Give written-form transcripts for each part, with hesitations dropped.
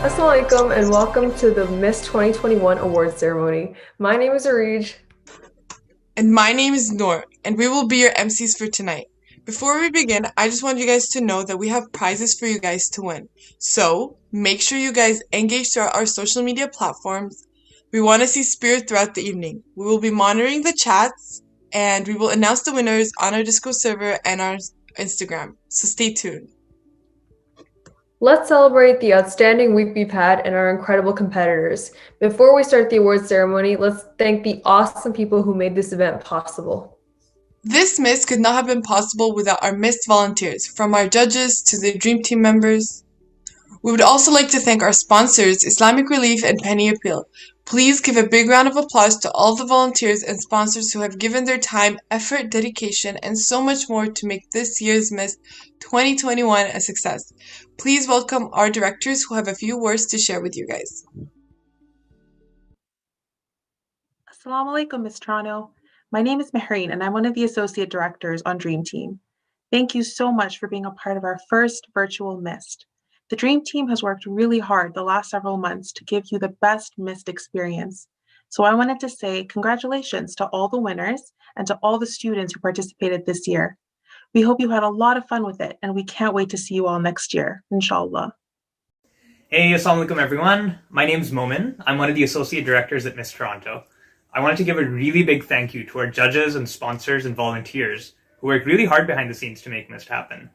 Assalamu alaikum and welcome to the Miss 2021 Awards Ceremony. My name is Arij. And my name is Noor, and we will be your MCs for tonight. Before we begin, I just want you guys to know that we have prizes for you guys to win. So make sure you guys engage throughout our social media platforms. We want to see spirit throughout the evening. We will be monitoring the chats, and we will announce the winners on our Discord server and our Instagram. So stay tuned. Let's celebrate the outstanding week we've had and our incredible competitors. Before we start the awards ceremony, let's thank the awesome people who made this event possible. This Miss could not have been possible without our Miss volunteers, from our judges to the Dream Team members. We would also like to thank our sponsors, Islamic Relief and Penny Appeal. Please give a big round of applause to all the volunteers and sponsors who have given their time, effort, dedication, and so much more to make this year's Miss 2021 a success. Please welcome our directors who have a few words to share with you guys. Assalamu alaikum, Ms. Toronto. My name is Mehreen, and I'm one of the associate directors on Dream Team. Thank you so much for being a part of our first virtual Mist. The Dream Team has worked really hard the last several months to give you the best Mist experience. So I wanted to say congratulations to all the winners and to all the students who participated this year. We hope you had a lot of fun with it, and we can't wait to see you all next year, inshallah. Hey, assalamu alaikum everyone. My name's Momin. I'm one of the associate directors at Miss Toronto. I wanted to give a really big thank you to our judges and sponsors and volunteers who worked really hard behind the scenes to make Mist happen.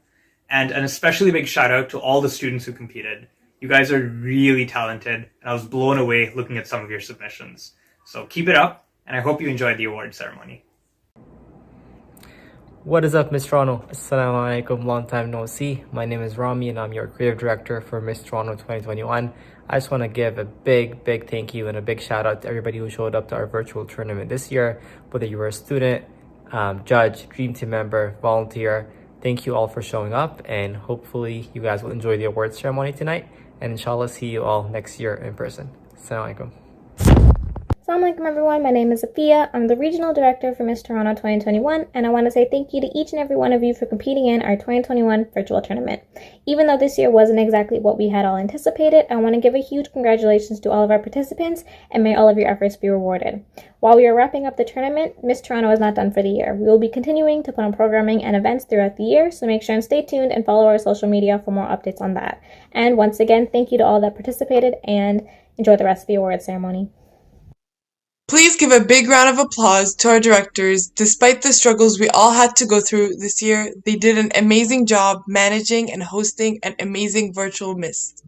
And an especially big shout out to all the students who competed. You guys are really talented, and I was blown away looking at some of your submissions. So keep it up, and I hope you enjoyed the award ceremony. What is up, Miss Toronto? Assalamu alaikum, long time no see. My name is Rami and I'm your creative director for Miss Toronto 2021. I just want to give a big thank you and a big shout out to everybody who showed up to our virtual tournament this year, whether you were a student, judge, Dream Team member, volunteer. Thank you all for showing up, and hopefully you guys will enjoy the awards ceremony tonight, and inshallah see you all next year in person. Assalamu alaikum. Assalamu alaikum everyone, my name is Afia. I'm the Regional Director for Miss Toronto 2021, and I want to say thank you to each and every one of you for competing in our 2021 virtual tournament. Even though this year wasn't exactly what we had all anticipated, I want to give a huge congratulations to all of our participants, and may all of your efforts be rewarded. While we are wrapping up the tournament, Miss Toronto is not done for the year. We will be continuing to put on programming and events throughout the year, so make sure and stay tuned and follow our social media for more updates on that. And once again, thank you to all that participated, and enjoy the rest of the award ceremony. Please give a big round of applause to our directors. Despite the struggles we all had to go through this year, they did an amazing job managing and hosting an amazing virtual Mist.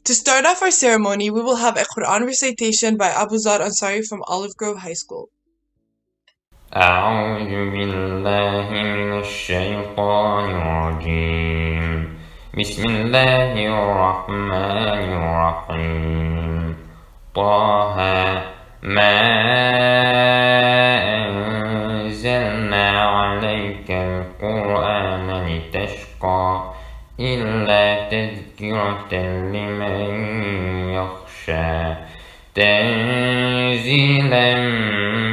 To start off our ceremony, we will have a Quran recitation by Abu Zar Ansari from Olive Grove High School. أعوذ بالله من الشيطان الرجيم بسم الله الرحمن الرحيم طه ما أنزلنا عليك القرآن لتشقى إلا تذكرة لمن يخشى تنزيلا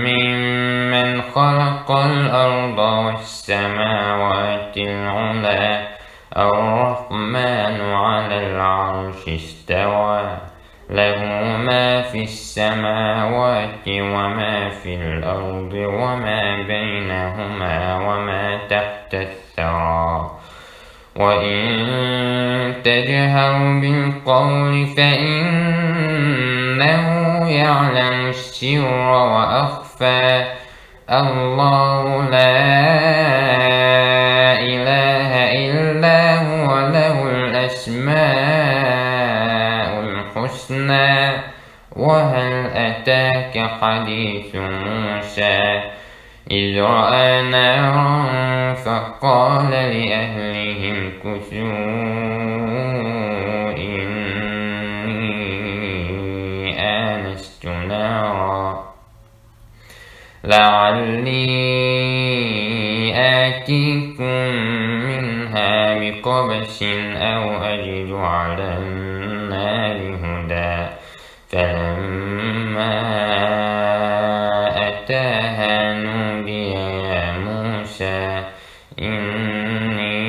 ممن خلق الأرض والسماوات العلى الرحمن على العرش استوى له ما في السماوات وما في الأرض وما بينهما وما تحت الثرى وإن تجهر بالقول فإنه يعلم السر وأخفى الله لا إله إلا هو له الأسماء الحسنى وهل أتاك حديث موسى إذ رأى نارا فقال لأهلهم كثوا إني آنست نارا لعلي آتيكم منها بقبس أو أجد على النار هدى فلما أتاها نودي يا موسى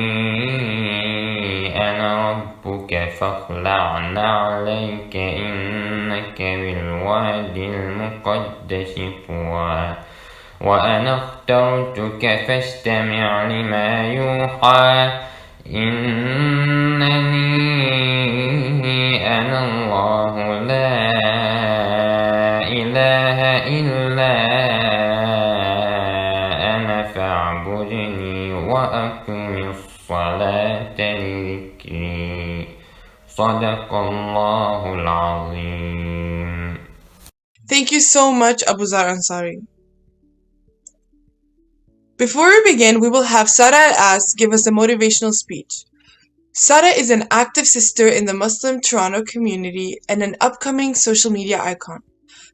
إني أنا ربك فاخلع نعليك إنك بالواد المقدس طوى وأنا اخترتك فاستمع لما يوحى إنني أنا الله لا إله إلا أنا فاعبدني وأقم الصلاة لذكري صدق الله العظيم. Thank you so much, Abu Zar Ansari. Before we begin, we will have Sara Al-As give us a motivational speech. Sara is an active sister in the Muslim Toronto community and an upcoming social media icon.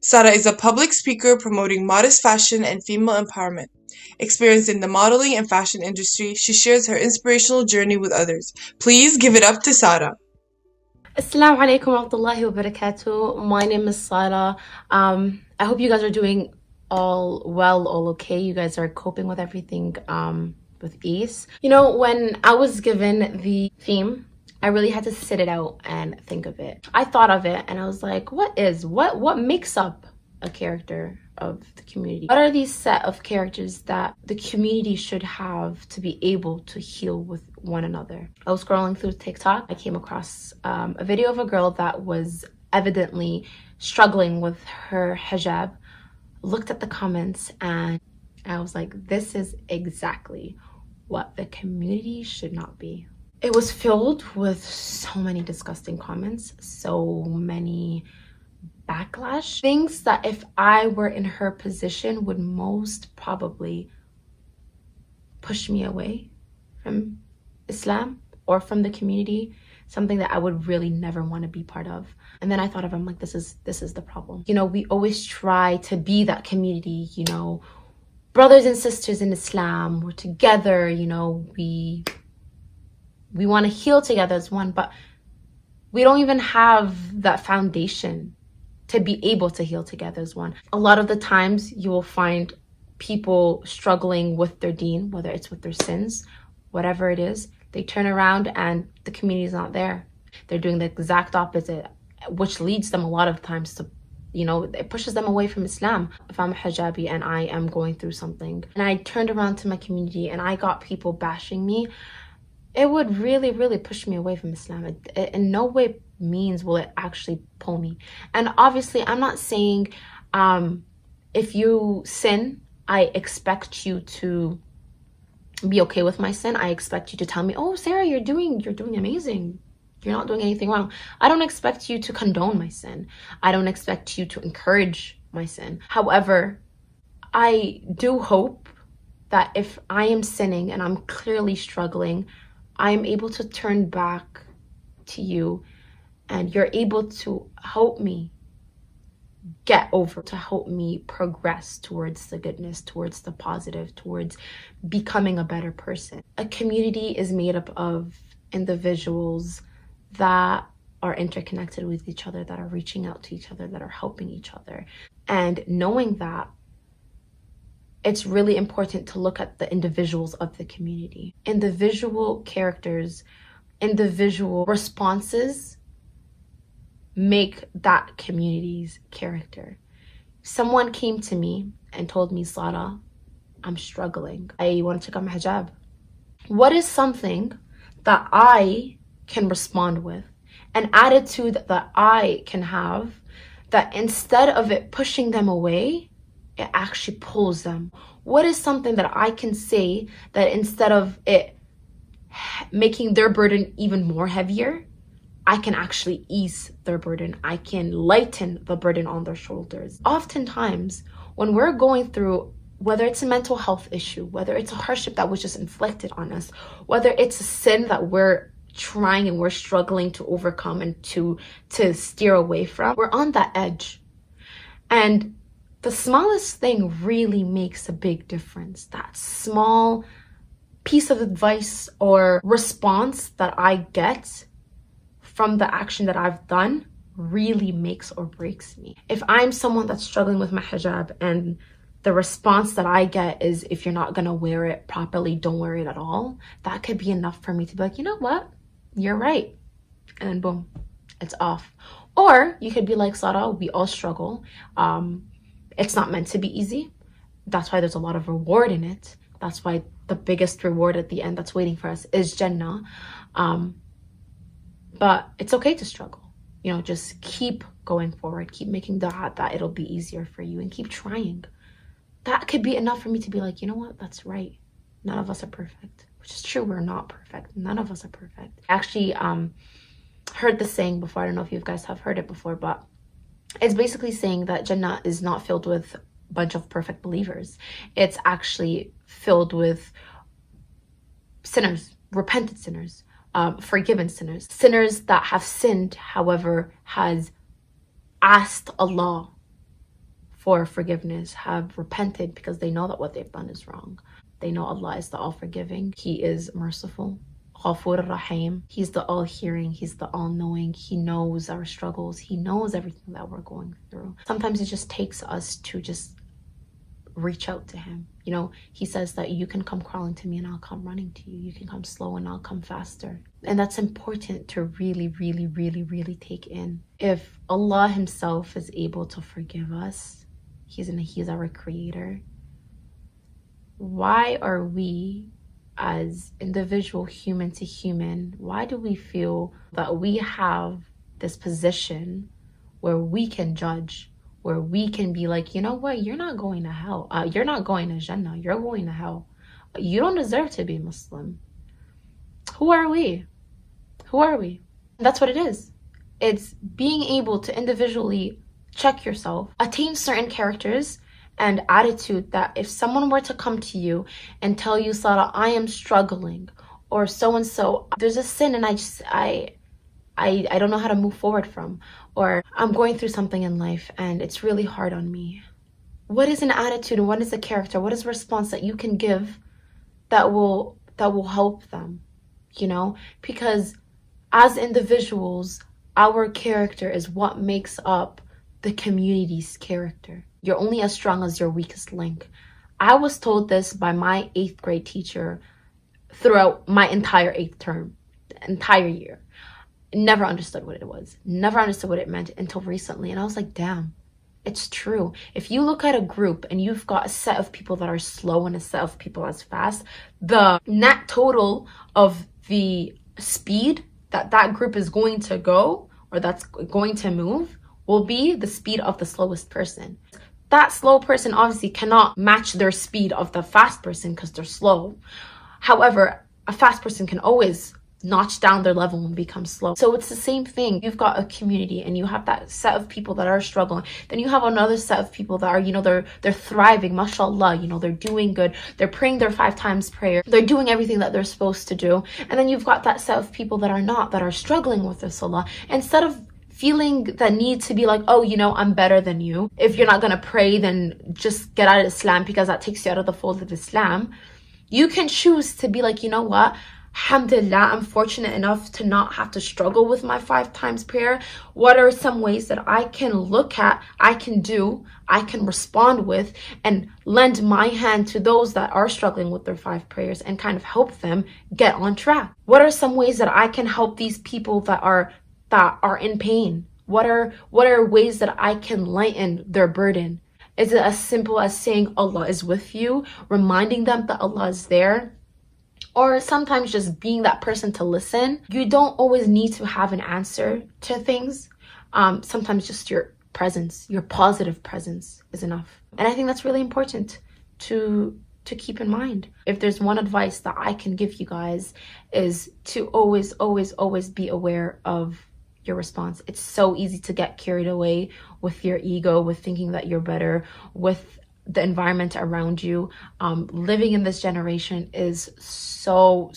Sara is a public speaker promoting modest fashion and female empowerment. Experienced in the modeling and fashion industry, she shares her inspirational journey with others. Please give it up to Sara. Assalamu alaikum wa rahmatullahi wa barakatuh. My name is Sara. I hope you guys are doing all well, all okay. You guys are coping with everything with ease. You know, when I was given the theme, I really had to sit it out and think of it. I thought of it and I was like, what makes up a character of the community? What are these set of characters that the community should have to be able to heal with one another? I was scrolling through TikTok. I came across a video of a girl that was evidently struggling with her hijab. Looked at the comments and I was like, this is exactly what the community should not be. It was filled with so many disgusting comments, so many backlash, things that if I were in her position would most probably push me away from Islam or from the community, something that I would really never want to be part of. And then I thought of, I'm like, this is the problem. You know, we always try to be that community, you know, brothers and sisters in Islam, we're together, you know, we want to heal together as one, but we don't even have that foundation to be able to heal together as one. A lot of the times you will find people struggling with their deen, whether it's with their sins, whatever it is, they turn around and the community is not there. They're doing the exact opposite, which leads them a lot of times to, you know, it pushes them away from Islam. If I'm a hijabi and I am going through something and I turned around to my community and I got people bashing me, it would really, really push me away from Islam. It in no way means will it actually pull me. And obviously, I'm not saying if you sin, I expect you to be okay with my sin. I expect you to tell me, oh, Sarah, you're doing amazing. You're not doing anything wrong. I don't expect you to condone my sin. I don't expect you to encourage my sin. However, I do hope that if I am sinning and I'm clearly struggling, I am able to turn back to you and you're able to help me get over, to help me progress towards the goodness, towards the positive, towards becoming a better person. A community is made up of individuals that are interconnected with each other, that are reaching out to each other, that are helping each other. And knowing that, it's really important to look at the individuals of the community. Individual characters, individual responses make that community's character. Someone came to me and told me, Sara, I'm struggling. I want to check out my hijab. What is something that I can respond with, an attitude that I can have, that instead of it pushing them away, it actually pulls them? What is something that I can say that instead of it making their burden even more heavier, I can actually ease their burden. I can lighten the burden on their shoulders. Oftentimes, when we're going through, whether it's a mental health issue, whether it's a hardship that was just inflicted on us, whether it's a sin that we're trying and we're struggling to overcome and to steer away from, we're on that edge. And the smallest thing really makes a big difference. That small piece of advice or response that I get from the action that I've done really makes or breaks me. If I'm someone that's struggling with my hijab and the response that I get is, if you're not gonna wear it properly, don't wear it at all, that could be enough for me to be like, you know what? You're right. and then boom, it's off. Or you could be like Sarah, we all struggle. It's not meant to be easy. That's why there's a lot of reward in it. That's why the biggest reward at the end that's waiting for us is Jannah. But it's okay to struggle. You know, just keep going forward. Keep making dua that it'll be easier for you, and keep trying. That could be enough for me to be like, you know what, that's right. None of us are perfect, which is true. We're not perfect. None of us are perfect. I actually heard the saying before. I don't know if you guys have heard it before, but it's basically saying that Jannah is not filled with a bunch of perfect believers. It's actually filled with sinners, repentant sinners, forgiven sinners, sinners that have sinned, however, has asked Allah for forgiveness, have repented because they know that what they've done is wrong. They know Allah is the all-forgiving. He is merciful. Ghafur Rahim. He's the all-hearing. He's the all-knowing. He knows our struggles. He knows everything that we're going through. Sometimes it just takes us to just reach out to him. You know, he says that you can come crawling to me and I'll come running to you. You can come slow and I'll come faster. And that's important to really, really, really, really take in. If Allah himself is able to forgive us, he's our creator, why are we, as individual human to human, why do we feel that we have this position where we can judge, where we can be like, you know what, you're not going to hell, you're not going to Jannah, you're going to hell, you don't deserve to be Muslim? Who are we? Who are we? That's what it is. It's being able to individually check yourself, attain certain characters and attitude that if someone were to come to you and tell you, Sarah, I am struggling, or so-and-so, there's a sin and I don't know how to move forward from, or I'm going through something in life and it's really hard on me. What is an attitude and what is a character? What is a response that you can give that will help them, you know? Because as individuals, our character is what makes up the community's character. You're only as strong as your weakest link. I was told this by my 8th grade teacher throughout my entire 8th term, the entire year. Never understood what it was. Never understood what it meant until recently. And I was like, damn, it's true. If you look at a group and you've got a set of people that are slow and a set of people as fast, the net total of the speed that group is going to go, or that's going to move, will be the speed of the slowest person. That slow person obviously cannot match their speed of the fast person because they're slow. However, a fast person can always notch down their level and become slow. So it's the same thing. You've got a community and you have that set of people that are struggling. Then you have another set of people that are, you know, they're thriving, mashallah, you know, they're doing good. They're praying their 5 times prayer. They're doing everything that they're supposed to do. And then you've got that set of people that are not, that are struggling with their salah. Instead of feeling the need to be like, oh, you know, I'm better than you. If you're not going to pray, then just get out of Islam because that takes you out of the fold of Islam. You can choose to be like, you know what? Alhamdulillah, I'm fortunate enough to not have to struggle with my 5 times prayer. What are some ways that I can look at, I can do, I can respond with, and lend my hand to those that are struggling with their 5 prayers and kind of help them get on track? What are some ways that I can help these people that are in pain? What are ways that I can lighten their burden? Is it as simple as saying Allah is with you, reminding them that Allah is there? Or sometimes just being that person to listen. You don't always need to have an answer to things. Sometimes just your presence, your positive presence is enough. And I think that's really important to keep in mind. If there's one advice that I can give you guys, is to always, always, always be aware of your response. It's so easy to get carried away with your ego, with thinking that you're better, with the environment around you. Living in this generation is so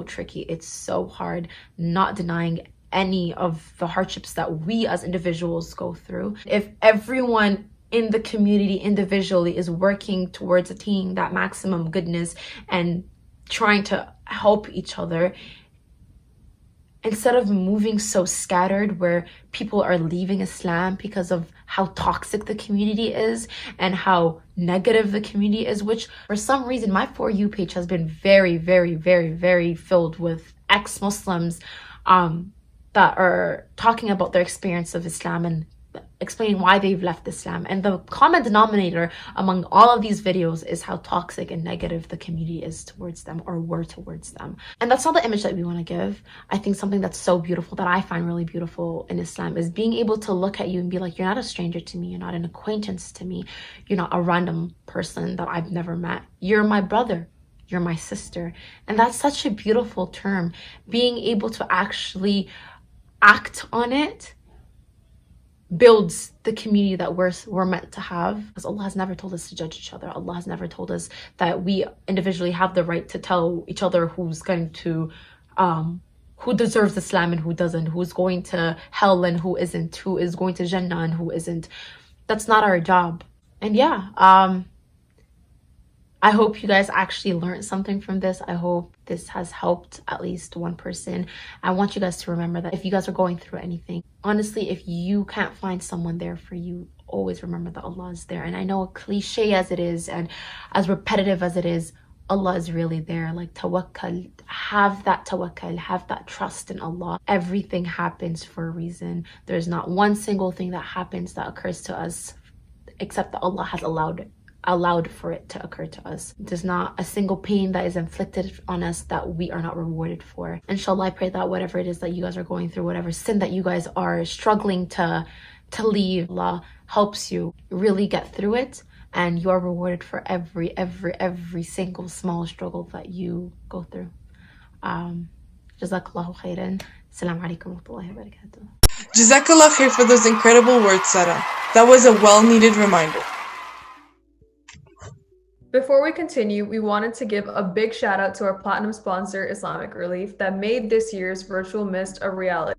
tricky. It's so hard, not denying any of the hardships that we as individuals go through. If everyone in the community individually is working towards attaining that maximum goodness and trying to help each other, instead of moving so scattered where people are leaving Islam because of how toxic the community is and how negative the community is, which for some reason my For You page has been very filled with ex-Muslims that are talking about their experience of Islam and explaining why they've left Islam. And the common denominator among all of these videos is how toxic and negative the community is towards them or were towards them. And that's not the image that we want to give. I think something that's so beautiful, that I find really beautiful in Islam, is being able to look at you and be like, you're not a stranger to me, you're not an acquaintance to me, you're not a random person that I've never met. You're my brother, you're my sister. And that's such a beautiful term. Being able to actually act on it builds the community that we're meant to have. Because Allah has never told us to judge each other. Allah has never told us that we individually have the right to tell each other who's going to who deserves Islam and who doesn't, who's going to hell and who isn't, who is going to Jannah and who isn't. That's not our job. And yeah, I hope you guys actually learned something from this. I hope this has helped at least one person. I want you guys to remember that if you guys are going through anything, honestly, if you can't find someone there for you, always remember that Allah is there. And I know, cliche as it is and as repetitive as it is, Allah is really there. Like, tawakkal, have that tawakkal, have that trust in Allah. Everything happens for a reason. There's not one single thing that happens, that occurs to us, except that Allah has allowed for it to occur to us. There's not a single pain that is inflicted on us that we are not rewarded for. Inshallah, I pray that whatever it is that you guys are going through, whatever sin that you guys are struggling to leave, Allah helps you really get through it, and you are rewarded for every single small struggle that you go through. Jazakallahu khairan. Assalamu alaikum wa rahmatullahi wa barakatuh. Jazakallah khair for those incredible words, Sarah. That was a well-needed reminder. Before we continue, we wanted to give a big shout out to our platinum sponsor, Islamic Relief, that made this year's virtual mist a reality.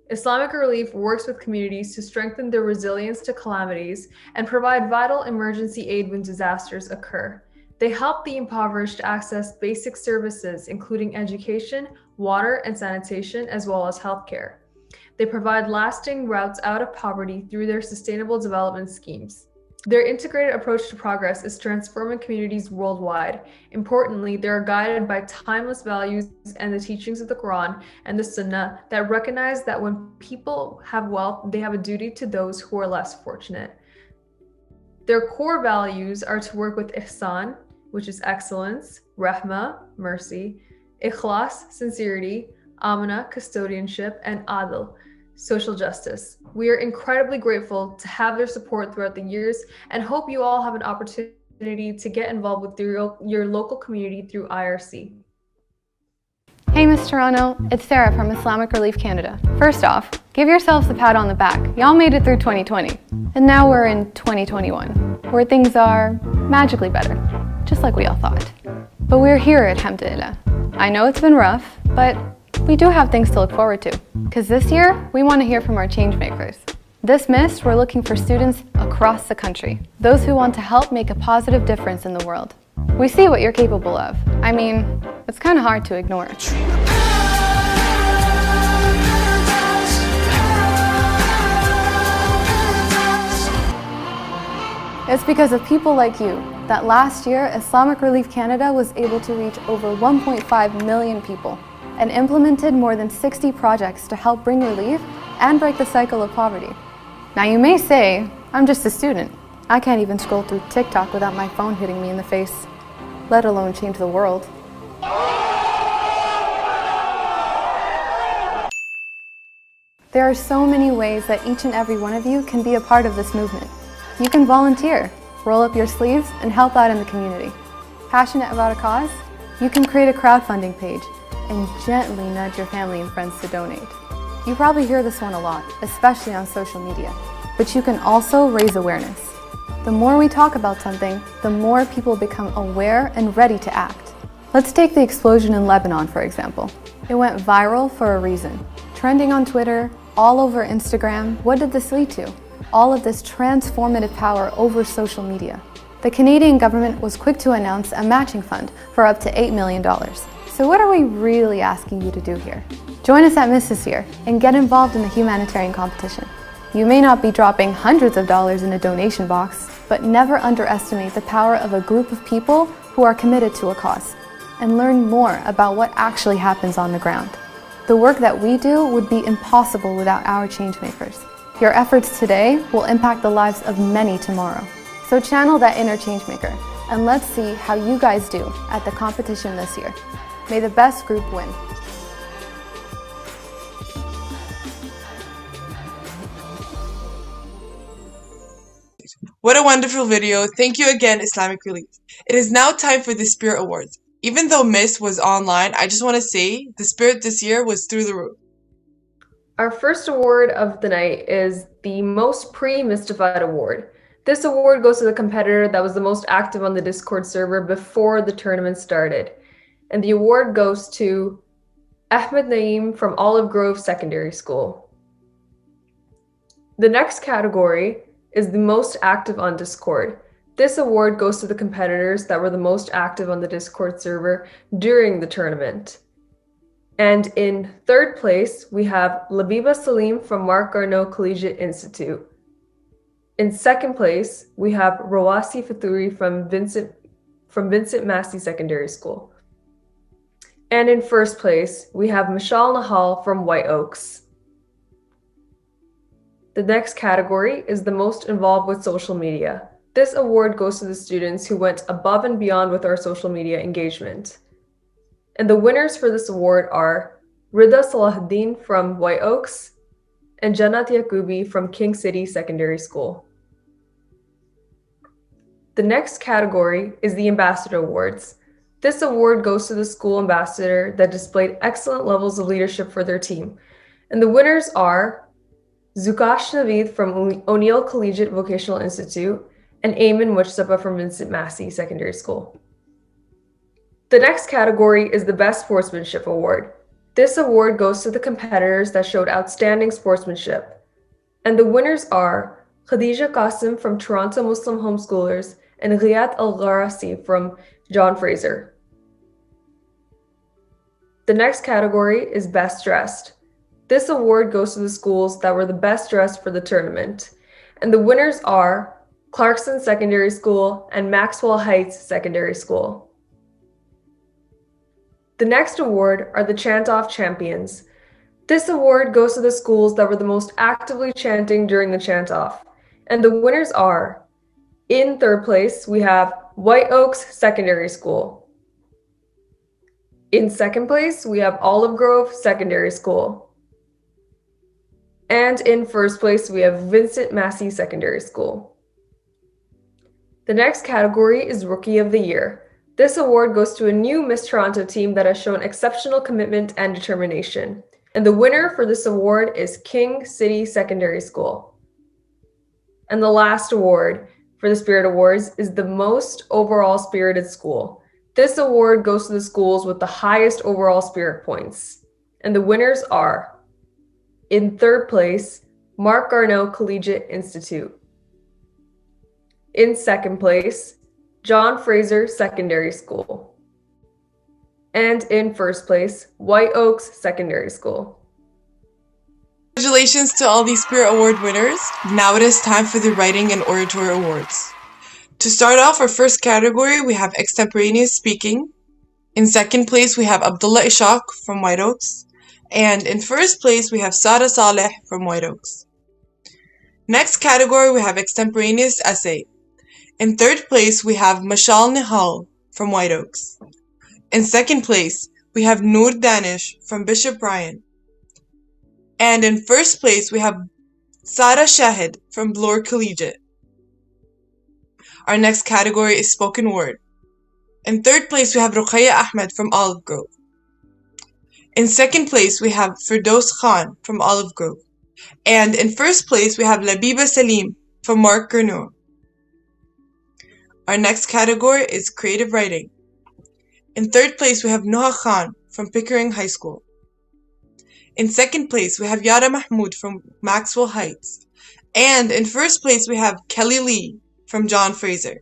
Islamic Relief works with communities to strengthen their resilience to calamities and provide vital emergency aid when disasters occur. They help the impoverished access basic services, including education, water and sanitation, as well as healthcare. They provide lasting routes out of poverty through their sustainable development schemes. Their integrated approach to progress is transforming communities worldwide. Importantly, they are guided by timeless values and the teachings of the Quran and the Sunnah that recognize that when people have wealth, they have a duty to those who are less fortunate. Their core values are to work with ihsan, which is excellence, rahma, mercy, ikhlas, sincerity, amana, custodianship, and adl, social justice. We are incredibly grateful to have their support throughout the years and hope you all have an opportunity to get involved with your local community through IRC. Hey Miss Toronto, it's Sarah from Islamic Relief Canada. First off, give yourselves a pat on the back. Y'all made it through 2020. And now we're in 2021, where things are magically better, just like we all thought. But we're here, alhamdulillah. I know it's been rough, but we do have things to look forward to, because this year, we want to hear from our change makers. This mist, we're looking for students across the country, those who want to help make a positive difference in the world. We see what you're capable of. I mean, it's kind of hard to ignore. It's because of people like you that last year, Islamic Relief Canada was able to reach over 1.5 million people and implemented more than 60 projects to help bring relief and break the cycle of poverty. Now you may say, I'm just a student. I can't even scroll through TikTok without my phone hitting me in the face, let alone change the world. There are so many ways that each and every one of you can be a part of this movement. You can volunteer, roll up your sleeves, and help out in the community. Passionate about a cause? You can create a crowdfunding page and gently nudge your family and friends to donate. You probably hear this one a lot, especially on social media, but you can also raise awareness. The more we talk about something, the more people become aware and ready to act. Let's take the explosion in Lebanon, for example. It went viral for a reason. Trending on Twitter, all over Instagram. What did this lead to? All of this transformative power over social media. The Canadian government was quick to announce a matching fund for up to $8 million. So what are we really asking you to do here? Join us at MISS this year and get involved in the humanitarian competition. You may not be dropping hundreds of dollars in a donation box, but never underestimate the power of a group of people who are committed to a cause, and learn more about what actually happens on the ground. The work that we do would be impossible without our changemakers. Your efforts today will impact the lives of many tomorrow. So channel that inner changemaker, and let's see how you guys do at the competition this year. May the best group win. What a wonderful video. Thank you again, Islamic Relief. It is now time for the Spirit Awards. Even though Miss was online, I just want to say the spirit this year was through the roof. Our first award of the night is the Most Pre-Mystified Award. This award goes to the competitor that was the most active on the Discord server before the tournament started. And the award goes to Ahmed Naeem from Olive Grove Secondary School. The next category is the most active on Discord. This award goes to the competitors that were the most active on the Discord server during the tournament. And in third place, we have Labiba Salim from Mark Garneau Collegiate Institute. In second place, we have Rawasi Faturi from Vincent Massey Secondary School. And in first place, we have Mishal Nahal from White Oaks. The next category is the most involved with social media. This award goes to the students who went above and beyond with our social media engagement. And the winners for this award are Rida Salahuddin from White Oaks and Jannat Yakubi from King City Secondary School. The next category is the Ambassador Awards. This award goes to the school ambassador that displayed excellent levels of leadership for their team. And the winners are Zukash Naveed from O'Neill Collegiate Vocational Institute and Ayman Mujtaba from Vincent Massey Secondary School. The next category is the Best Sportsmanship Award. This award goes to the competitors that showed outstanding sportsmanship. And the winners are Khadija Qasim from Toronto Muslim Homeschoolers and Riyad Al-Gharasi from John Fraser. The next category is Best Dressed. This award goes to the schools that were the best dressed for the tournament. And the winners are Clarkson Secondary School and Maxwell Heights Secondary School. The next award are the Chant-Off Champions. This award goes to the schools that were the most actively chanting during the chant-off. And the winners are, in third place, we have White Oaks Secondary School. In second place, we have Olive Grove Secondary School. And in first place, we have Vincent Massey Secondary School. The next category is Rookie of the Year. This award goes to a new Miss Toronto team that has shown exceptional commitment and determination. And the winner for this award is King City Secondary School. And the last award for the Spirit Awards is the Most Overall Spirited School. This award goes to the schools with the highest overall spirit points. And the winners are, in third place, Mark Garneau Collegiate Institute. In second place, John Fraser Secondary School. And in first place, White Oaks Secondary School. Congratulations to all these Spirit Award winners. Now it is time for the Writing and Oratory Awards. To start off, our first category, we have Extemporaneous Speaking. In second place, we have Abdullah Ishaq from White Oaks. And in first place, we have Sara Saleh from White Oaks. Next category, we have Extemporaneous Essay. In third place, we have Mashal Nihal from White Oaks. In second place, we have Noor Danish from Bishop Bryan. And in first place, we have Sara Shahid from Bloor Collegiate. Our next category is Spoken Word. In third place, we have Ruqayya Ahmed from Olive Grove. In second place, we have Firdaus Khan from Olive Grove. And in first place, we have Labiba Salim from Mark Garneau. Our next category is Creative Writing. In third place, we have Noha Khan from Pickering High School. In second place, we have Yara Mahmoud from Maxwell Heights. And in first place, we have Kelly Lee from John Fraser.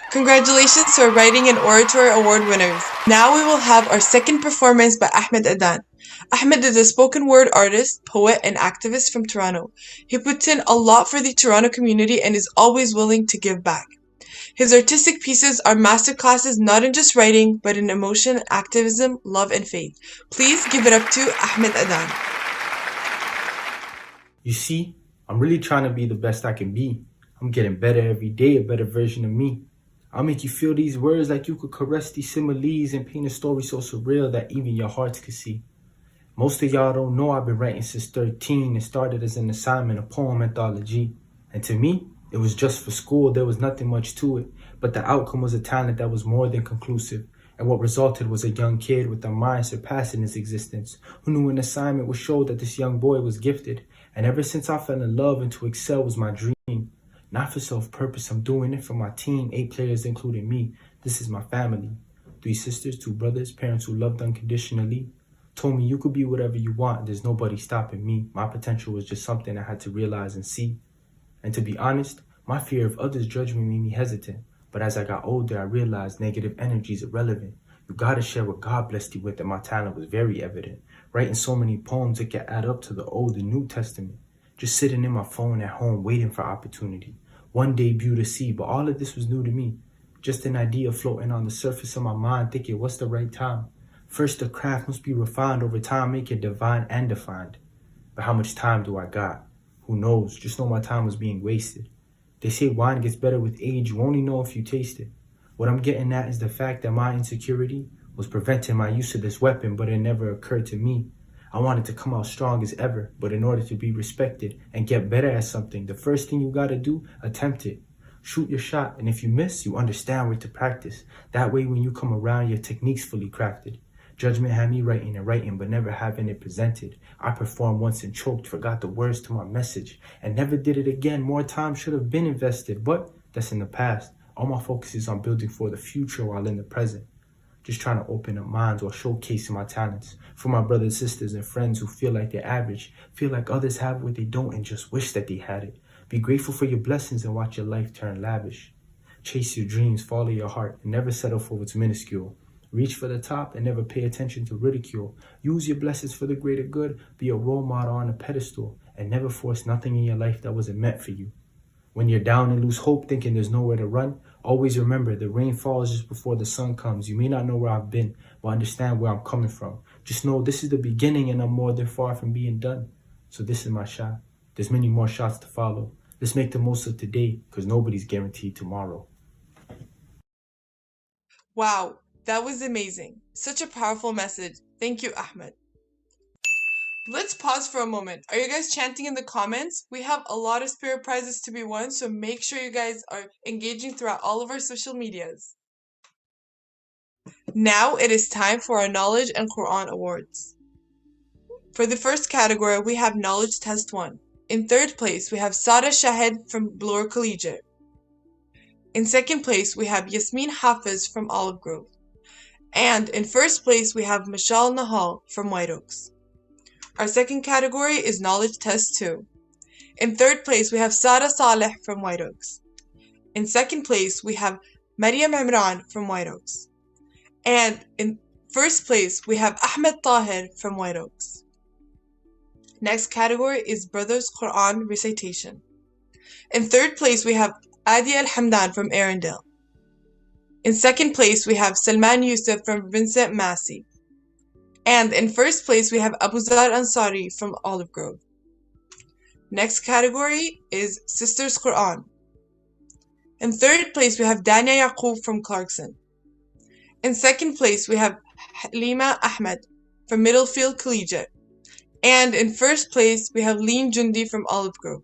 Congratulations to our Writing and Oratory Award winners. Now we will have our second performance by Ahmed Adan. Ahmed is a spoken word artist, poet, and activist from Toronto. He puts in a lot for the Toronto community and is always willing to give back. His artistic pieces are masterclasses not in just writing, but in emotion, activism, love, and faith. Please give it up to Ahmed Adan. You see, I'm really trying to be the best I can be. I'm getting better every day, a better version of me. I'll make you feel these words like you could caress these similes and paint a story so surreal that even your hearts could see. Most of y'all don't know I've been writing since 13. It started as an assignment, a poem anthology. And to me, it was just for school. There was nothing much to it. But the outcome was a talent that was more than conclusive. And what resulted was a young kid with a mind surpassing his existence, who knew an assignment would show that this young boy was gifted. And ever since I fell in love and to excel was my dream. Not for self-purpose, I'm doing it for my team, 8 players including me. This is my family. 3 sisters, 2 brothers, parents who loved unconditionally. Told me you could be whatever you want, there's nobody stopping me. My potential was just something I had to realize and see. And to be honest, my fear of others' judgment made me hesitant. But as I got older, I realized negative energy is irrelevant. You gotta share what God blessed you with, and my talent was very evident. Writing so many poems it could add up to the Old and New Testament. Just sitting in my phone at home waiting for opportunity. One debut to see, but all of this was new to me. Just an idea floating on the surface of my mind, thinking what's the right time? First, the craft must be refined over time, make it divine and defined. But how much time do I got? Who knows? Just know my time was being wasted. They say wine gets better with age, you only know if you taste it. What I'm getting at is the fact that my insecurity was preventing my use of this weapon, but it never occurred to me. I wanted to come out strong as ever, but in order to be respected and get better at something, the first thing you gotta do, attempt it. Shoot your shot, and if you miss, you understand where to practice. That way when you come around, your technique's fully crafted. Judgment had me writing, but never having it presented. I performed once and choked, forgot the words to my message, and never did it again. More time should have been invested, but that's in the past. All my focus is on building for the future while in the present. Just trying to open up minds while showcasing my talents. For my brothers, sisters, and friends who feel like they're average, feel like others have what they don't and just wish that they had it. Be grateful for your blessings and watch your life turn lavish. Chase your dreams, follow your heart, and never settle for what's minuscule. Reach for the top and never pay attention to ridicule. Use your blessings for the greater good. Be a role model on a pedestal, and never force nothing in your life that wasn't meant for you. When you're down and lose hope thinking there's nowhere to run, always remember the rain falls just before the sun comes. You may not know where I've been, but understand where I'm coming from. Just know this is the beginning and I'm more than far from being done. So this is my shot. There's many more shots to follow. Let's make the most of today, because nobody's guaranteed tomorrow. Wow, that was amazing. Such a powerful message. Thank you, Ahmed. Let's pause for a moment. Are you guys chanting in the comments? We have a lot of spirit prizes to be won, so make sure you guys are engaging throughout all of our social medias. Now it is time for our Knowledge and Quran Awards. For the first category, we have Knowledge Test 1. In third place, we have Sada Shahed from Bloor Collegiate. In second place, we have Yasmin Hafiz from Olive Grove. And in first place, we have Mashal Nahal from White Oaks. Our second category is Knowledge Test 2. In third place, we have Sara Saleh from White Oaks. In second place, we have Maryam Imran from White Oaks. And in first place, we have Ahmed Tahir from White Oaks. Next category is Brothers Quran Recitation. In third place, we have Adi Al Hamdan from Arundel. In second place, we have Salman Yusuf from Vincent Massey. And in first place, we have Abuzar Ansari from Olive Grove. Next category is Sisters Quran. In third place, we have Dania Yaqub from Clarkson. In second place, we have Halima Ahmed from Middlefield Collegiate. And in first place, we have Leen Jundi from Olive Grove.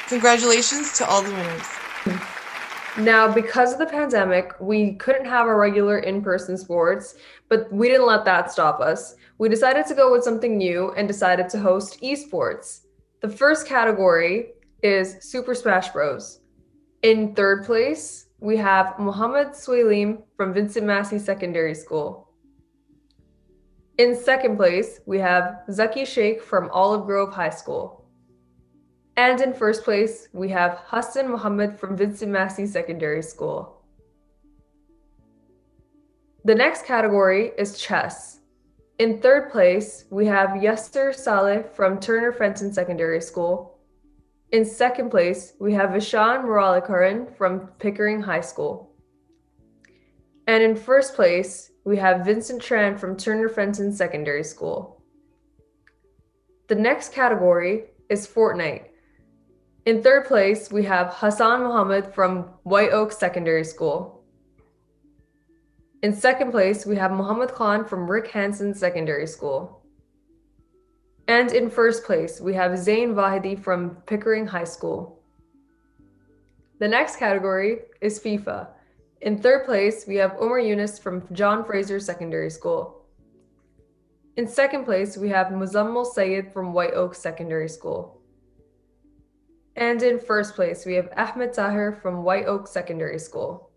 Congratulations to all the winners. Now, because of the pandemic, we couldn't have our regular in-person sports, but we didn't let that stop us. We decided to go with something new and decided to host Esports. The first category is Super Smash Bros. In third place, we have Mohammed Swalim from Vincent Massey Secondary School. In second place, we have Zaki Sheikh from Olive Grove High School. And in first place, we have Hassan Muhammad from Vincent Massey Secondary School. The next category is chess. In third place, we have Yasser Saleh from Turner Fenton Secondary School. In second place, we have Vishan Muralikaran from Pickering High School. And in first place, we have Vincent Tran from Turner Fenton Secondary School. The next category is Fortnite. In third place, we have Hassan Mohammed from White Oak Secondary School. In second place, we have Muhammad Khan from Rick Hansen Secondary School. And in first place, we have Zain Vahidi from Pickering High School. The next category is FIFA. In third place, we have Omar Yunus from John Fraser Secondary School. In second place, we have Muzammil Sayed from White Oak Secondary School. And in first place, we have Ahmed Tahir from White Oak Secondary School.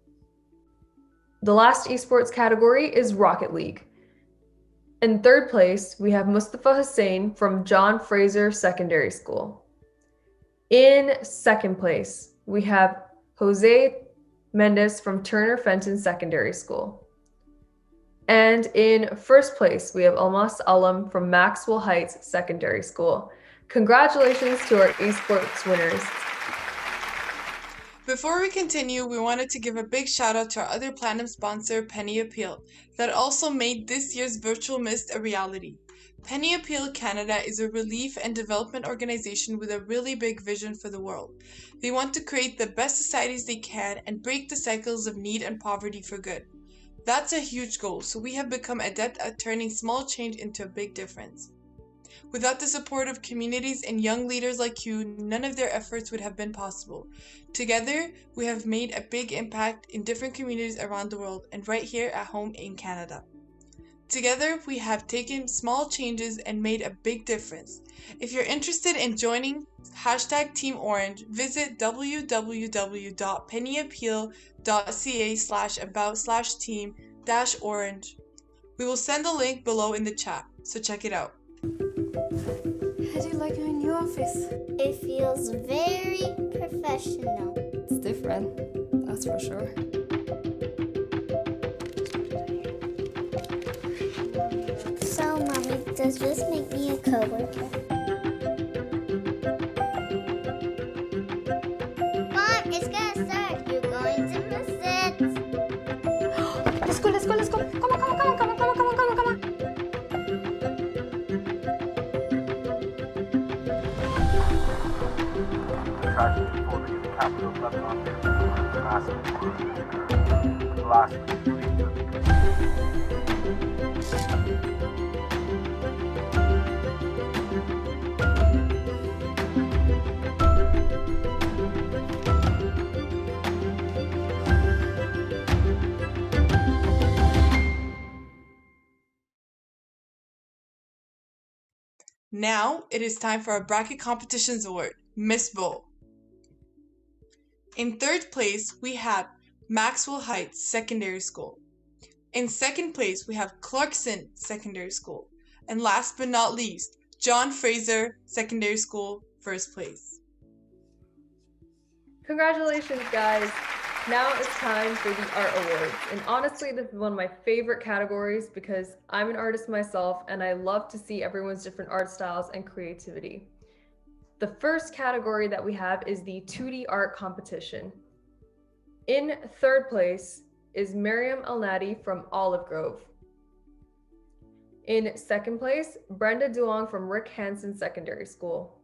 The last esports category is Rocket League. In third place, we have Mustafa Hussain from John Fraser Secondary School. In second place, we have Jose Mendes from Turner Fenton Secondary School. And in first place, we have Almas Alam from Maxwell Heights Secondary School. Congratulations to our esports winners. Before we continue, we wanted to give a big shout out to our other platinum sponsor, Penny Appeal, that also made this year's virtual mist a reality. Penny Appeal Canada is a relief and development organization with a really big vision for the world. They want to create the best societies they can and break the cycles of need and poverty for good. That's a huge goal, so we have become adept at turning small change into a big difference. Without the support of communities and young leaders like you, none of their efforts would have been possible. Together, we have made a big impact in different communities around the world and right here at home in Canada. Together, we have taken small changes and made a big difference. If you're interested in joining Team Orange, visit www.pennyappeal.ca/about/team-orange. We will send the link below in the chat, so check it out. How do you like your new office? It feels very professional. It's different, that's for sure. So, Mommy, does this make me a coworker? Mom, it's gonna start. You're going to miss it. Let's go. Come on. Tragedy unfolding in the capital of Lebanon, massive explosion occurred. The last week, Now, it is time for our Bracket Competitions Award, Miss Bowl. In third place, we have Maxwell Heights Secondary School. In second place, we have Clarkson Secondary School. And last but not least, John Fraser Secondary School, first place. Congratulations, guys. Now it's time for the Art Awards. And honestly, this is one of my favorite categories because I'm an artist myself and I love to see everyone's different art styles and creativity. The first category that we have is the 2D art competition. In third place is Miriam Elnadi from Olive Grove. In second place, Brenda Duong from Rick Hansen Secondary School.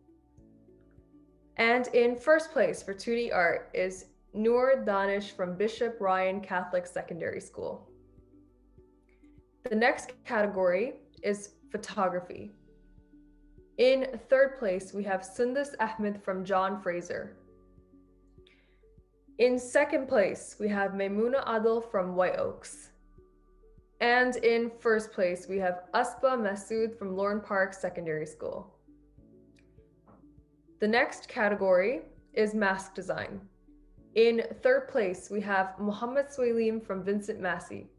And in first place for 2D art is Noor Danish from Bishop Ryan Catholic Secondary School. The next category is photography. In third place, we have Sundus Ahmed from John Fraser. In second place, we have Maimuna Adil from White Oaks. And in first place, we have Asba Masood from Lorne Park Secondary School. The next category is mask design. In third place, we have Mohammed Swailim from Vincent Massey.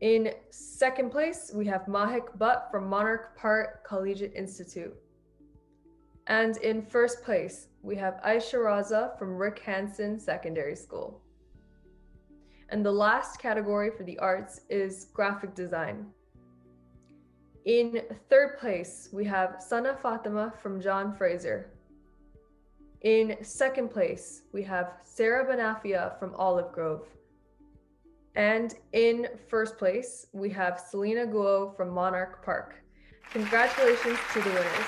In second place, we have Mahik Butt from Monarch Park Collegiate Institute. And in first place, we have Aisha Raza from Rick Hansen Secondary School. And the last category for the arts is graphic design. In third place, we have Sana Fatima from John Fraser. In second place, we have Sarah Banafia from Olive Grove. And in first place, we have Selena Guo from Monarch Park. Congratulations to the winners.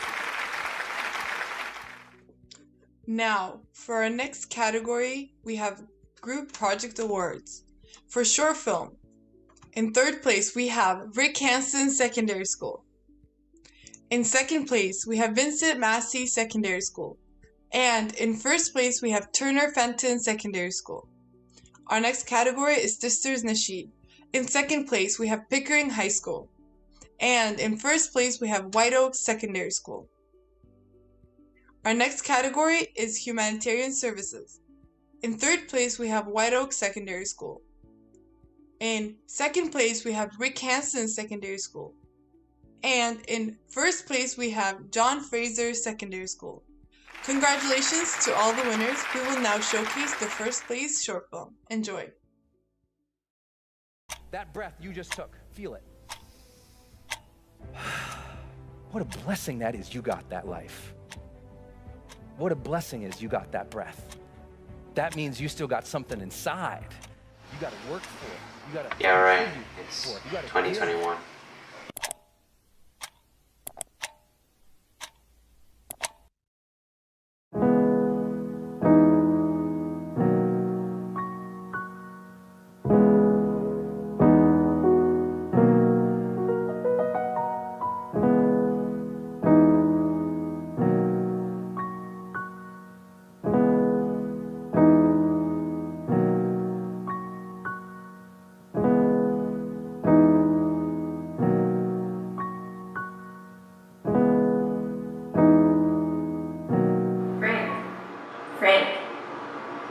Now, for our next category, we have Group Project Awards. For short film, in third place, we have Rick Hansen Secondary School. In second place, we have Vincent Massey Secondary School. And in first place, we have Turner Fenton Secondary School. Our next category is Sisters Nasheed. In second place, we have Pickering High School. And in first place, we have White Oak Secondary School. Our next category is Humanitarian Services. In third place, we have White Oak Secondary School. In second place, we have Rick Hansen Secondary School. And in first place, we have John Fraser Secondary School. Congratulations to all the winners. We will now showcase the first place short film. Enjoy. That breath you just took, feel it. What a blessing that is you got that life. What a blessing is you got that breath. That means you still got something inside. You got to work for it. You got to Yeah, right. It's 2021.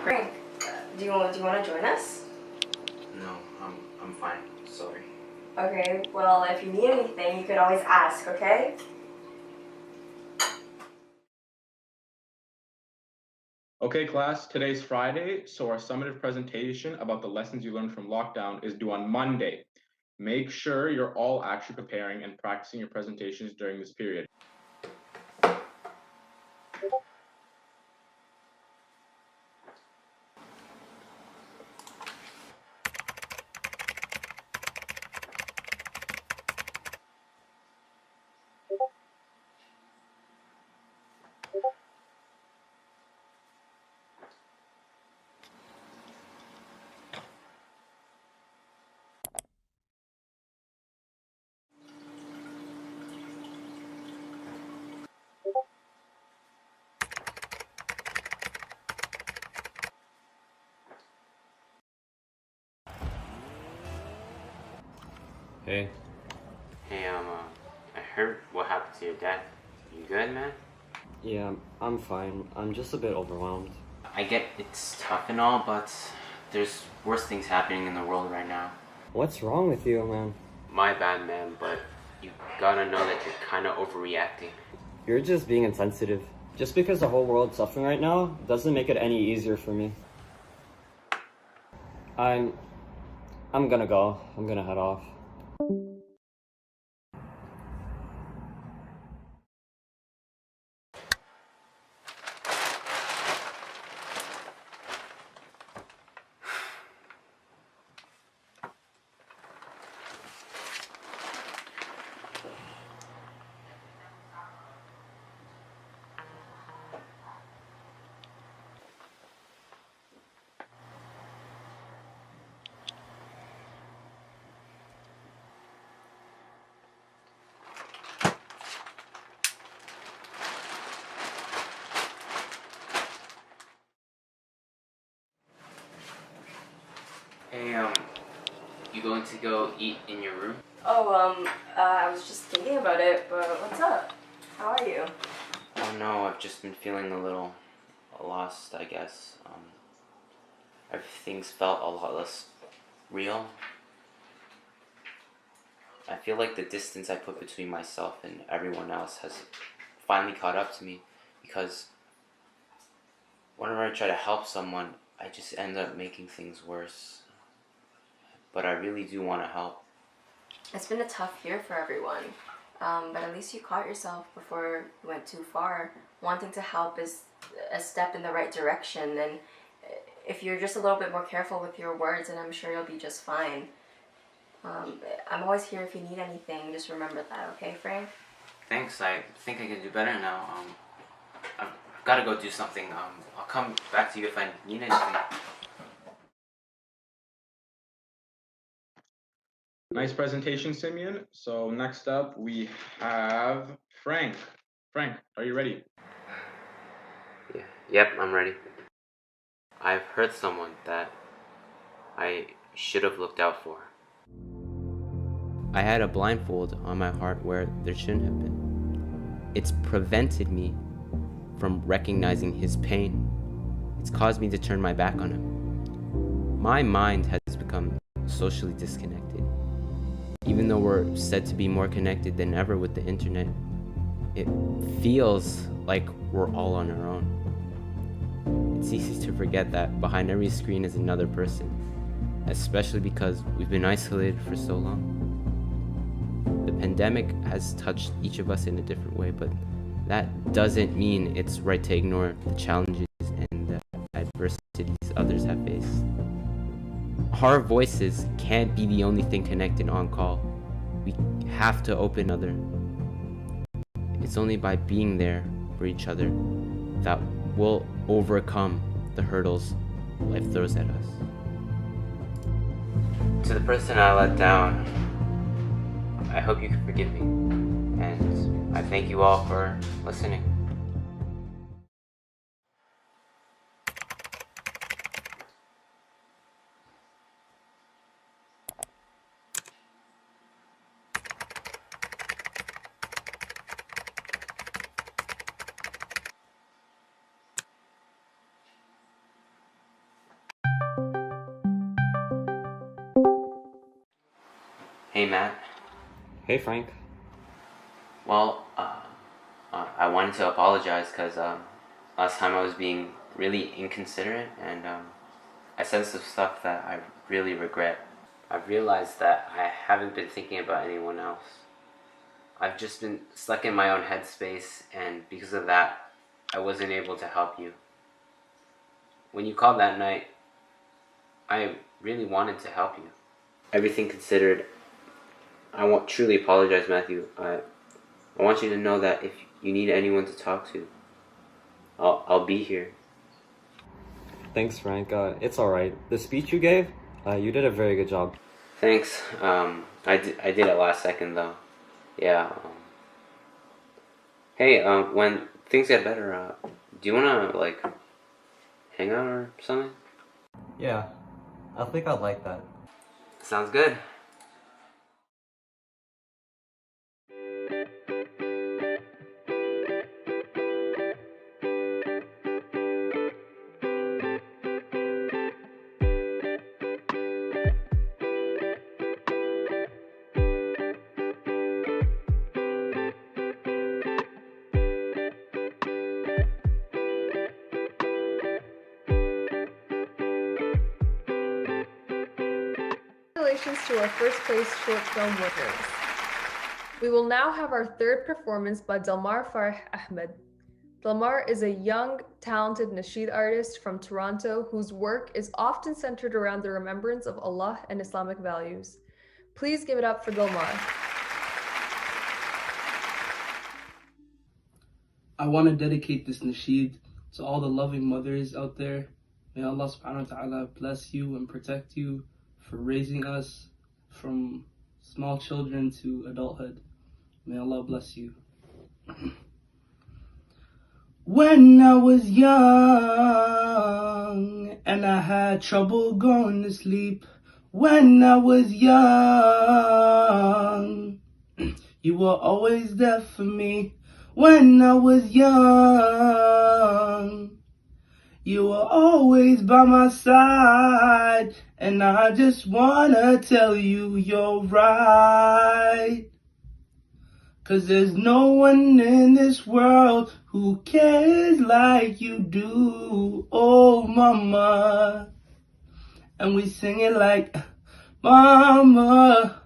Frank, do you want to join us? No, I'm fine. Sorry. Okay, well, if you need anything, you could always ask, okay? Okay, class, today's Friday, so our summative presentation about the lessons you learned from lockdown is due on Monday. Make sure you're all actually preparing and practicing your presentations during this period. Hey. Hey, I heard what happened to your dad. You good, man? Yeah, I'm fine. I'm just a bit overwhelmed. I get it's tough and all, but there's worse things happening in the world right now. What's wrong with you, man? My bad, man, but you gotta know that you're kinda overreacting. You're just being insensitive. Just because the whole world's suffering right now doesn't make it any easier for me. I'm gonna go. I'm gonna head off. Hey, you going to go eat in your room? Oh, I was just thinking about it, but what's up? How are you? Oh no, I've just been feeling a little lost, I guess. Everything's felt a lot less real. I feel like the distance I put between myself and everyone else has finally caught up to me, because whenever I try to help someone, I just end up making things worse. But I really do want to help. It's been a tough year for everyone, but at least you caught yourself before you went too far. Wanting to help is a step in the right direction. And if you're just a little bit more careful with your words, and I'm sure you'll be just fine. I'm always here if you need anything. Just remember that, okay, Frank? Thanks. I think I can do better now. I've got to go do something. I'll come back to you if I need anything. Nice presentation, Simeon. So next up we have Frank. Frank, are you ready? Yeah. Yep, I'm ready. I've hurt someone that I should have looked out for. I had a blindfold on my heart where there shouldn't have been. It's prevented me from recognizing his pain. It's caused me to turn my back on him. My mind has become socially disconnected. Even though we're said to be more connected than ever with the internet, it feels like we're all on our own. It's easy to forget that behind every screen is another person, especially because we've been isolated for so long. The pandemic has touched each of us in a different way, but that doesn't mean it's right to ignore the challenges and the adversities others have faced. Our voices can't be the only thing connected on call. We have to open other. It's only by being there for each other that we'll overcome the hurdles life throws at us. To the person I let down, I hope you can forgive me. And I thank you all for listening. Hey, Matt. Hey, Frank. Well, I wanted to apologize because last time I was being really inconsiderate, and I said some stuff that I really regret. I've realized that I haven't been thinking about anyone else. I've just been stuck in my own headspace, and because of that, I wasn't able to help you. When you called that night, I really wanted to help you. Everything considered, I truly apologize, Matthew. I want you to know that if you need anyone to talk to, I'll be here. Thanks, Frank. It's alright. The speech you gave, you did a very good job. Thanks. I did it last second though. Yeah. Hey, when things get better, do you wanna like hang out or something? Yeah, I think I'd like that. Sounds good. Congratulations to our first place short film winners. We will now have our third performance by Delmar Farah Ahmed. Delmar is a young, talented nasheed artist from Toronto whose work is often centered around the remembrance of Allah and Islamic values. Please give it up for Delmar. I want to dedicate this nasheed to all the loving mothers out there. May Allah subhanahu wa ta'ala bless you and protect you for raising us from small children to adulthood. May Allah bless you. When I was young and I had trouble going to sleep, when I was young, you were always there for me. When I was young, you were always by my side, and I just wanna tell you you're right. 'Cause there's no one in this world who cares like you do, oh mama. And we sing it like, mama,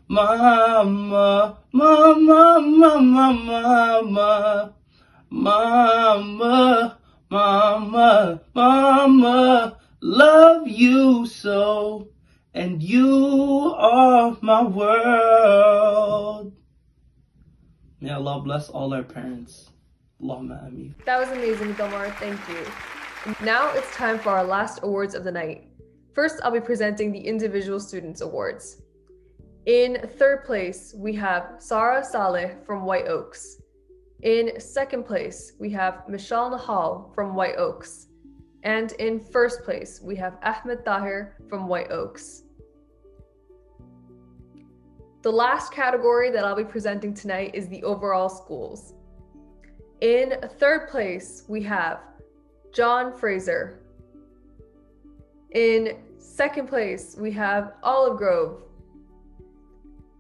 mama, mama, mama, mama, mama, Mama, mama, love you so, and you are my world. May Allah bless all our parents. Allahumma ameen. That was amazing, Omar. Thank you. Now it's time for our last awards of the night. First, I'll be presenting the individual students awards. In third place, we have Sarah Saleh from White Oaks. In second place, we have Michelle Nahal from White Oaks. And in first place, we have Ahmed Tahir from White Oaks. The last category that I'll be presenting tonight is the overall schools. In third place, we have John Fraser. In second place, we have Olive Grove.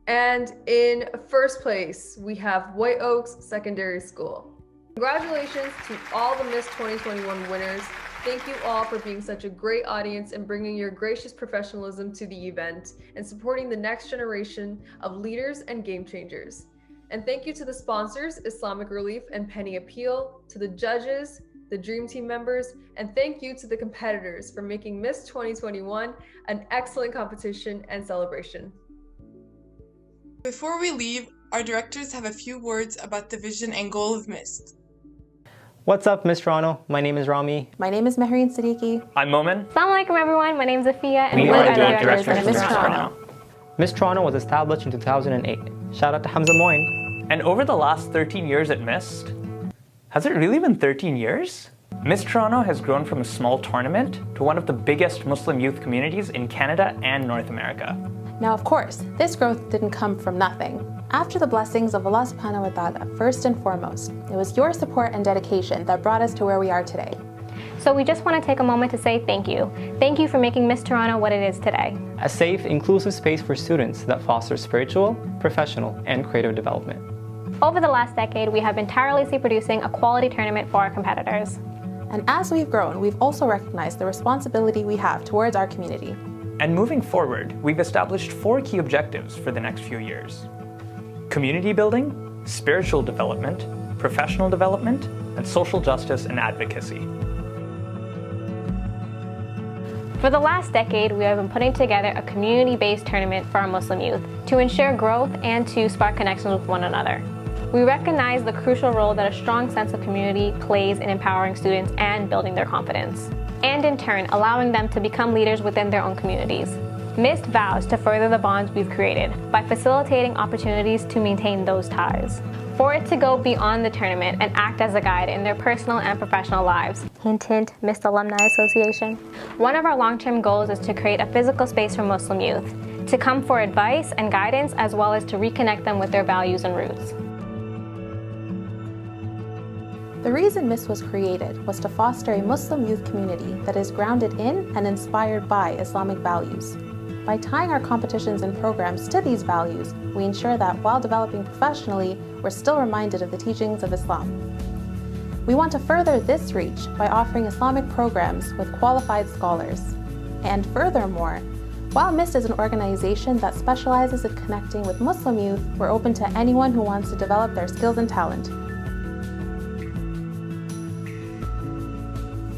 And in first place, we have White Oaks Secondary School. Congratulations to all the Miss 2021 winners. Thank you all for being such a great audience and bringing your gracious professionalism to the event and supporting the next generation of leaders and game changers. And thank you to the sponsors, Islamic Relief and Penny Appeal, to the judges, the Dream Team members, and thank you to the competitors for making Miss 2021 an excellent competition and celebration. Before we leave, our directors have a few words about the vision and goal of MIST. What's up, Miss Toronto? My name is Rami. My name is Mehreen Siddiqui. I'm Momin. Assalamu alaikum everyone, my name is Afia and We we're are the the directors directors of of Miss Miss Toronto. Miss Toronto was established in 2008. Shout out to Hamza Moin. And over the last 13 years at MIST, has it really been 13 years? Miss Toronto has grown from a small tournament to one of the biggest Muslim youth communities in Canada and North America. Now, of course, this growth didn't come from nothing. After the blessings of Allah subhanahu wa ta'ala, first and foremost, it was your support and dedication that brought us to where we are today. So we just want to take a moment to say thank you. Thank you for making Miss Toronto what it is today. A safe, inclusive space for students that fosters spiritual, professional, and creative development. Over the last decade, we have been tirelessly producing a quality tournament for our competitors. And as we've grown, we've also recognized the responsibility we have towards our community. And moving forward, we've established 4 key objectives for the next few years: community building, spiritual development, professional development, and social justice and advocacy. For the last decade, we have been putting together a community-based tournament for our Muslim youth to ensure growth and to spark connections with one another. We recognize the crucial role that a strong sense of community plays in empowering students and building their confidence, and in turn, allowing them to become leaders within their own communities. MIST vows to further the bonds we've created by facilitating opportunities to maintain those ties. For it to go beyond the tournament and act as a guide in their personal and professional lives. Hint, hint, MIST Alumni Association. One of our long-term goals is to create a physical space for Muslim youth, to come for advice and guidance as well as to reconnect them with their values and roots. The reason MIST was created was to foster a Muslim youth community that is grounded in and inspired by Islamic values. By tying our competitions and programs to these values, we ensure that while developing professionally, we're still reminded of the teachings of Islam. We want to further this reach by offering Islamic programs with qualified scholars. And furthermore, while MIST is an organization that specializes in connecting with Muslim youth, we're open to anyone who wants to develop their skills and talent.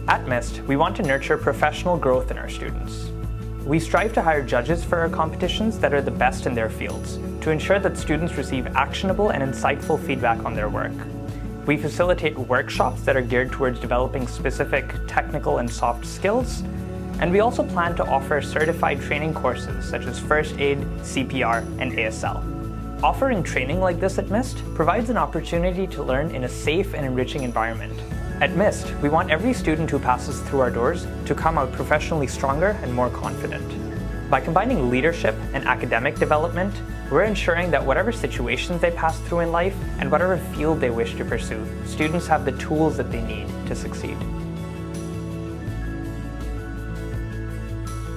At MIST, we want to nurture professional growth in our students. We strive to hire judges for our competitions that are the best in their fields, to ensure that students receive actionable and insightful feedback on their work. We facilitate workshops that are geared towards developing specific technical and soft skills, and we also plan to offer certified training courses such as First Aid, CPR, and ASL. Offering training like this at MIST provides an opportunity to learn in a safe and enriching environment. At MIST, we want every student who passes through our doors to come out professionally stronger and more confident. By combining leadership and academic development, we're ensuring that whatever situations they pass through in life and whatever field they wish to pursue, students have the tools that they need to succeed.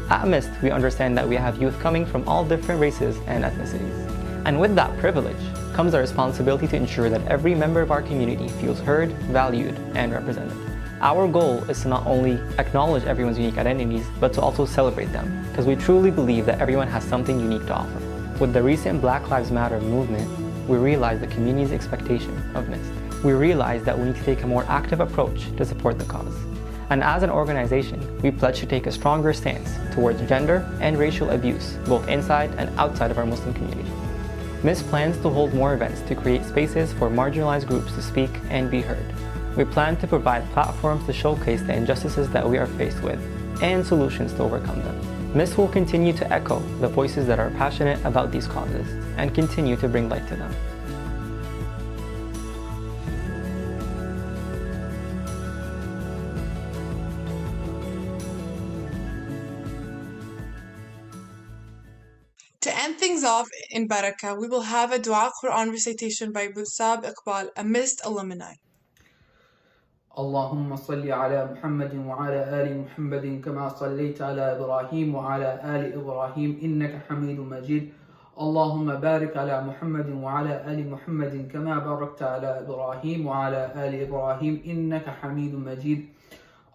At MIST, we understand that we have youth coming from all different races and ethnicities. And with that privilege comes our responsibility to ensure that every member of our community feels heard, valued, and represented. Our goal is to not only acknowledge everyone's unique identities, but to also celebrate them, because we truly believe that everyone has something unique to offer. With the recent Black Lives Matter movement, we realize the community's expectation of MIST. we realized that we need to take a more active approach to support the cause. And as an organization, we pledge to take a stronger stance towards gender and racial abuse, both inside and outside of our Muslim community. MIST plans to hold more events to create spaces for marginalized groups to speak and be heard. We plan to provide platforms to showcase the injustices that we are faced with and solutions to overcome them. MIST will continue to echo the voices that are passionate about these causes and continue to bring light to them. To end things off in Barakah, we will have a Dua Quran recitation by Busab Iqbal, a MIST alumni. اللهم صل على محمد وعلى آل محمد كما صليت على إبراهيم وعلى آل إبراهيم إنك حميد مجيد اللهم بارك على محمد وعلى آل محمد كما باركت على إبراهيم وعلى آل إبراهيم إنك حميد مجيد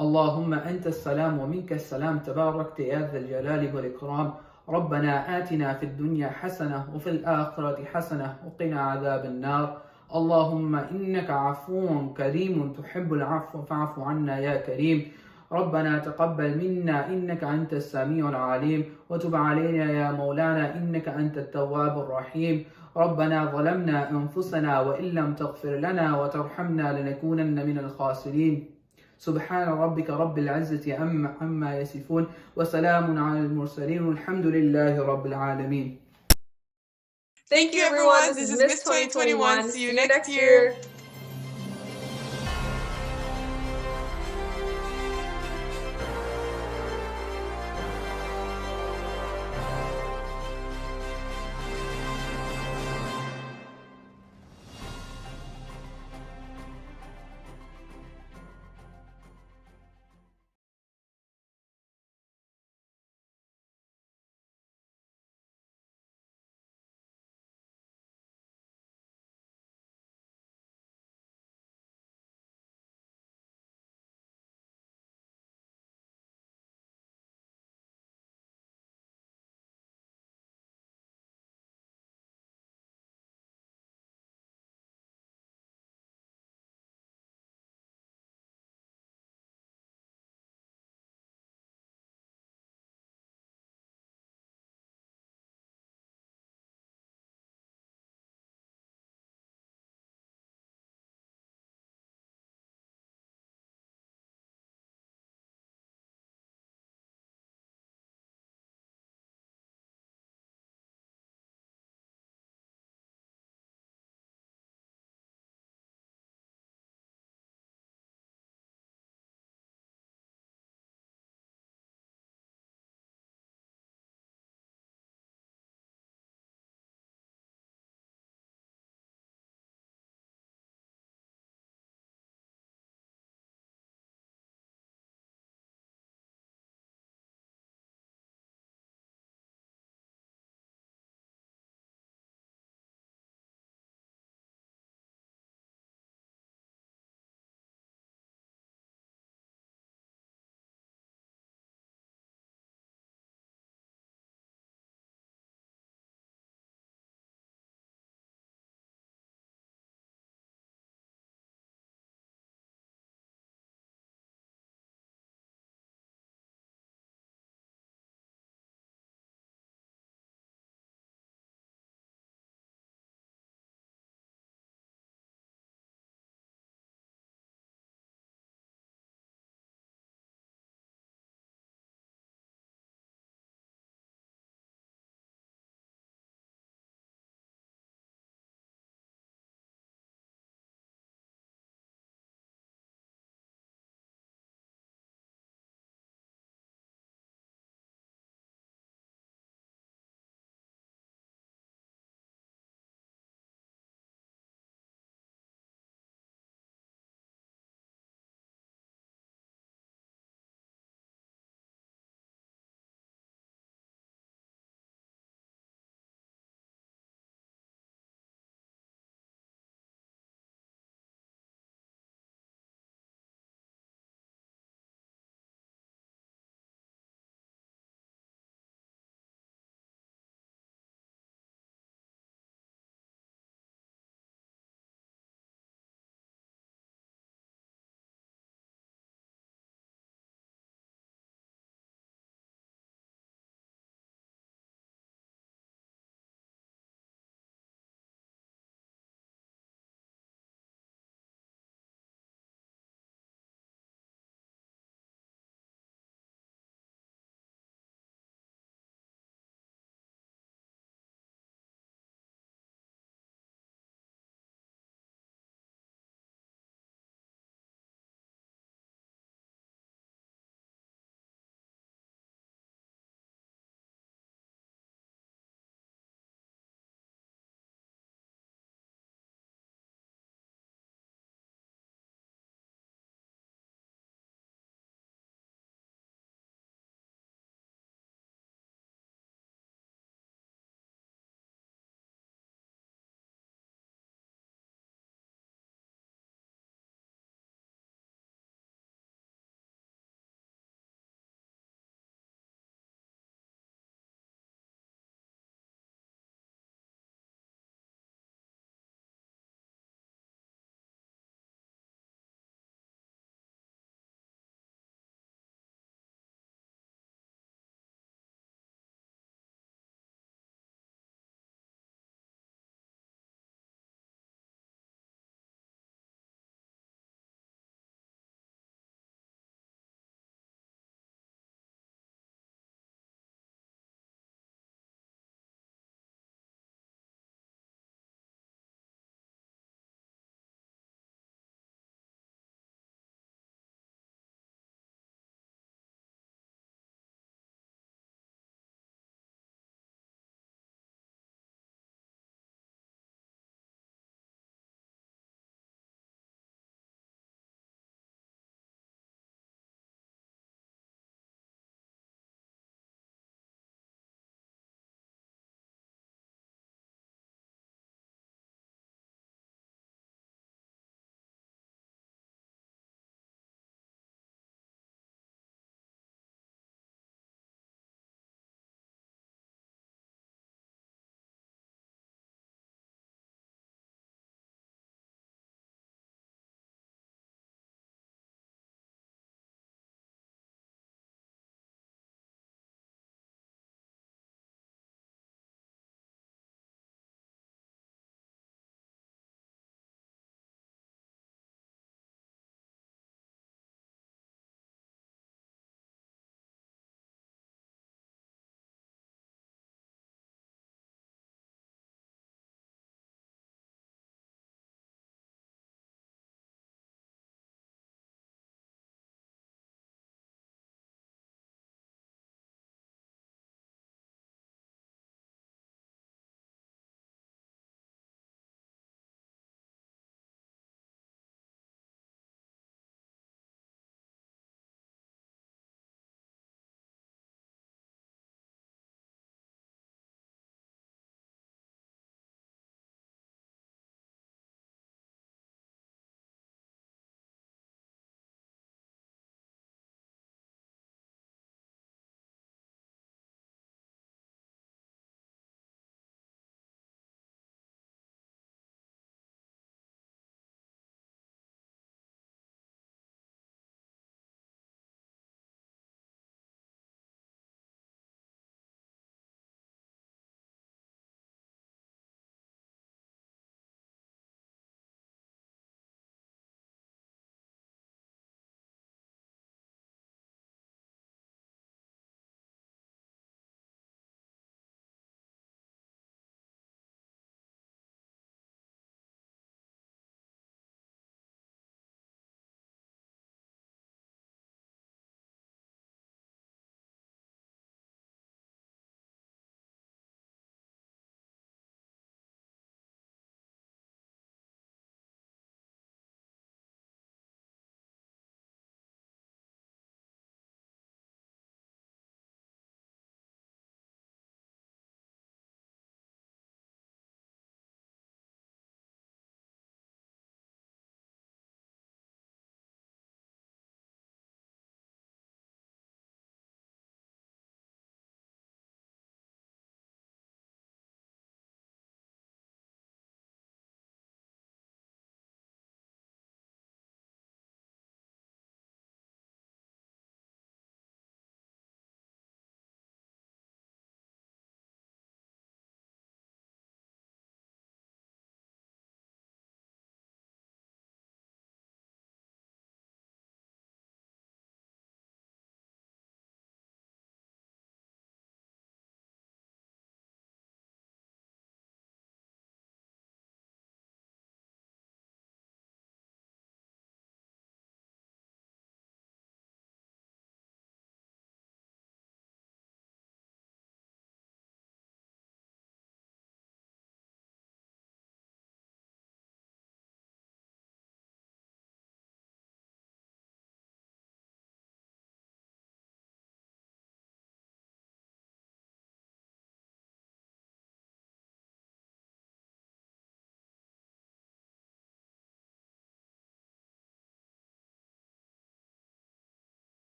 اللهم أنت السلام ومنك السلام تباركت يا ذا الجلال والإكرام ربنا آتنا في الدنيا حسنة وفي الآخرة حسنة وقنا عذاب النار اللهم إنك عفو كريم تحب العفو فاعف عنا يا كريم ربنا تقبل منا إنك أنت السميع العليم وتب علينا يا مولانا إنك أنت التواب الرحيم ربنا ظلمنا أنفسنا وإن لم تغفر لنا وترحمنا لنكونن من الخاسرين سبحان ربك رب العزة عما يصفون وسلام على المرسلين والحمد لله رب العالمين. Thank you everyone. This is Miss 2021. See you next year.